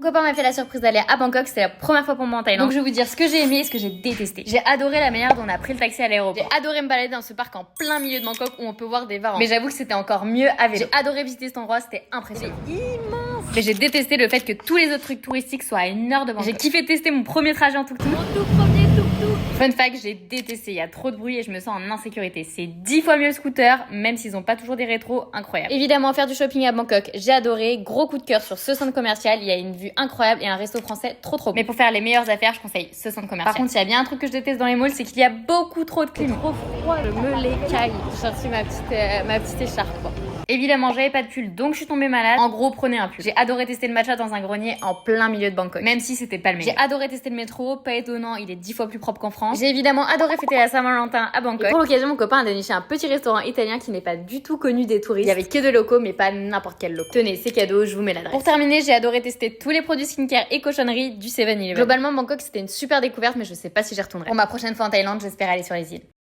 Mon copain m'a fait la surprise d'aller à Bangkok, c'était la première fois pour moi en Thaïlande. Donc je vais vous dire ce que j'ai aimé et ce que j'ai détesté. J'ai adoré la manière dont on a pris le taxi à l'aéroport. J'ai adoré me balader dans ce parc en plein milieu de Bangkok où on peut voir des varans. Mais j'avoue que c'était encore mieux à vélo. J'ai adoré visiter cet endroit, c'était impressionnant. C'est immense. Mais j'ai détesté le fait que tous les autres trucs touristiques soient à 1 heure de Bangkok. J'ai kiffé tester mon premier trajet en tuk-tuk. Mon tout premier tuk-tuk. Fun fact, j'ai détesté, il y a trop de bruit et je me sens en insécurité. C'est 10 fois mieux le scooter, même s'ils ont pas toujours des rétros incroyables. Évidemment, faire du shopping à Bangkok, j'ai adoré. Gros coup de cœur sur ce centre commercial, il y a une vue incroyable et un resto français trop bon. Mais pour faire les meilleures affaires, je conseille ce centre commercial. Par contre, il y a bien un truc que je déteste dans les malls, c'est qu'il y a beaucoup trop de clim. Trop froid, je me l'écaille. J'ai sorti ma petite écharpe quoi. Évidemment, j'avais pas de pull, donc je suis tombée malade. En gros, prenez un pull. J'ai adoré tester le matcha dans un grenier en plein milieu de Bangkok, même si c'était pas le meilleur. J'ai adoré tester le métro, pas étonnant, il est 10 fois plus propre qu'en France. J'ai évidemment adoré fêter la Saint-Valentin à Bangkok. Et pour l'occasion, mon copain a déniché un petit restaurant italien qui n'est pas du tout connu des touristes. Il y avait que de locaux, mais pas n'importe quel local. Tenez, c'est cadeau, je vous mets l'adresse. Pour terminer, j'ai adoré tester tous les produits skincare et cochonneries du 7-Eleven. Globalement, Bangkok, c'était une super découverte, mais je sais pas si j'y retournerai. Pour ma prochaine fois en Thaïlande, j'espère aller sur les îles.